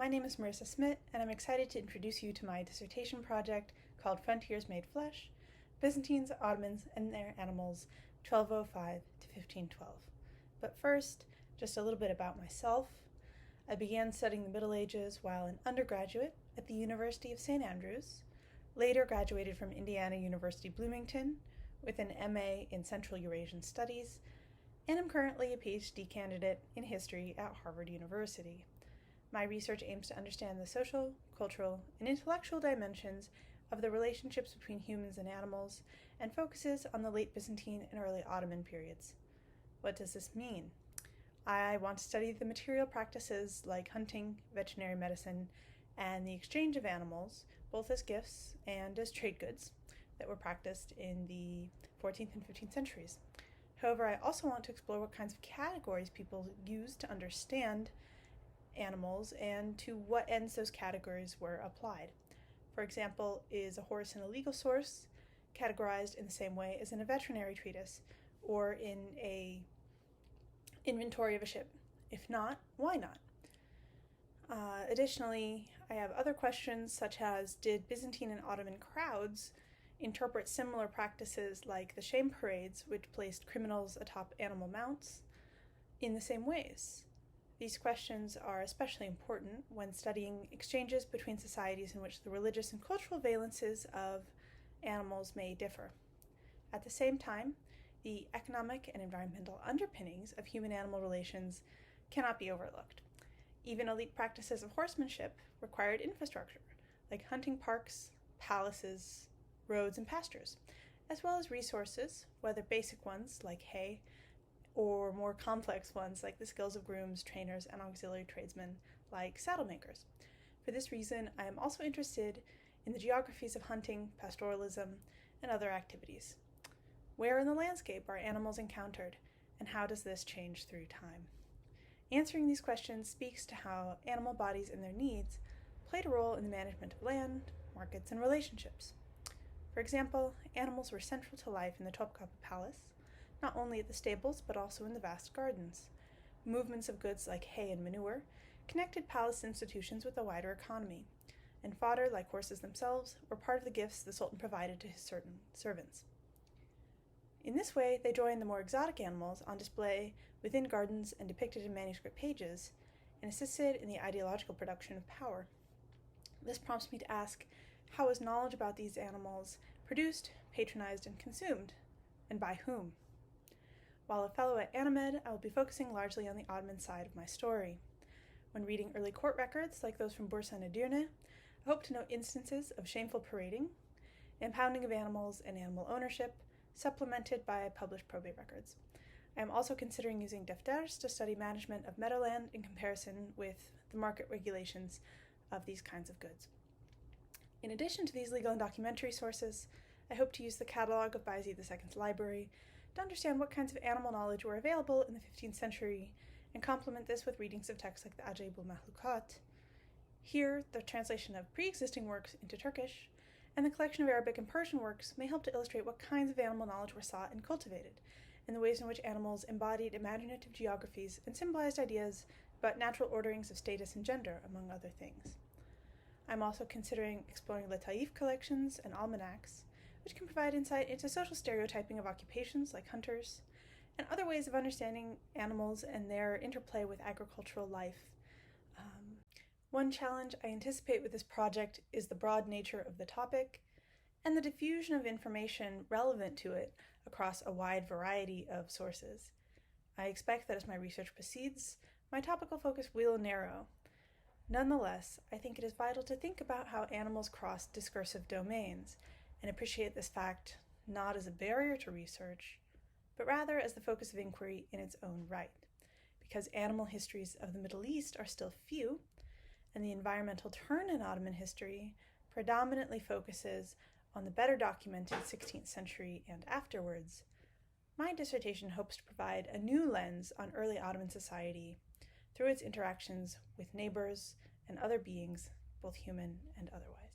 My name is Marissa Smit, and I'm excited to introduce you to my dissertation project called Frontiers Made Flesh, Byzantines, Ottomans, and Their Animals, 1205 to 1512. But first, just a little bit about myself. I began studying the Middle Ages while an undergraduate at the University of St. Andrews, later graduated from Indiana University Bloomington with an MA in Central Eurasian Studies, and I'm currently a PhD candidate in history at Harvard University. My research aims to understand the social, cultural, and intellectual dimensions of the relationships between humans and animals, and focuses on the late Byzantine and early Ottoman periods. What does this mean? I want to study the material practices like hunting, veterinary medicine, and the exchange of animals, both as gifts and as trade goods, that were practiced in the 14th and 15th centuries. However, I also want to explore what kinds of categories people use to understand animals and to what ends those categories were applied. For example, is a horse an illegal source categorized in the same way as in a veterinary treatise or in a inventory of a ship? If not, why not? Additionally, I have other questions such as, did Byzantine and Ottoman crowds interpret similar practices like the shame parades, which placed criminals atop animal mounts, in the same ways? These questions are especially important when studying exchanges between societies in which the religious and cultural valences of animals may differ. At the same time, the economic and environmental underpinnings of human-animal relations cannot be overlooked. Even elite practices of horsemanship required infrastructure, like hunting parks, palaces, roads, and pastures, as well as resources, whether basic ones like hay, or more complex ones like the skills of grooms, trainers, and auxiliary tradesmen like saddle makers. For this reason, I am also interested in the geographies of hunting, pastoralism, and other activities. Where in the landscape are animals encountered, and how does this change through time? Answering these questions speaks to how animal bodies and their needs played a role in the management of land, markets, and relationships. For example, animals were central to life in the Topkapi Palace, not only at the stables but also in the vast gardens. Movements of goods like hay and manure connected palace institutions with a wider economy, and fodder, like horses themselves, were part of the gifts the Sultan provided to his certain servants. In this way, they joined the more exotic animals on display within gardens and depicted in manuscript pages, and assisted in the ideological production of power. This prompts me to ask, how is knowledge about these animals produced, patronized, and consumed, and by whom? While a fellow at ANAMED, I will be focusing largely on the Ottoman side of my story. When reading early court records, like those from Bursa and Edirne, I hope to note instances of shameful parading, impounding of animals, and animal ownership, supplemented by published probate records. I am also considering using defters to study management of meadowland in comparison with the market regulations of these kinds of goods. In addition to these legal and documentary sources, I hope to use the catalog of Bayezid II's library to understand what kinds of animal knowledge were available in the 15th century and complement this with readings of texts like the Ajaibul Mahlukat. Here, the translation of pre-existing works into Turkish and the collection of Arabic and Persian works may help to illustrate what kinds of animal knowledge were sought and cultivated, and the ways in which animals embodied imaginative geographies and symbolized ideas about natural orderings of status and gender, among other things. I'm also considering exploring Lataif collections and almanacs, which can provide insight into social stereotyping of occupations like hunters, and other ways of understanding animals and their interplay with agricultural life. One challenge I anticipate with this project is the broad nature of the topic and the diffusion of information relevant to it across a wide variety of sources. I expect that as my research proceeds, my topical focus will narrow. Nonetheless, I think it is vital to think about how animals cross discursive domains and appreciate this fact not as a barrier to research, but rather as the focus of inquiry in its own right, because animal histories of the Middle East are still few, and the environmental turn in Ottoman history predominantly focuses on the better documented 16th century and afterwards. My dissertation hopes to provide a new lens on early Ottoman society through its interactions with neighbors and other beings, both human and otherwise.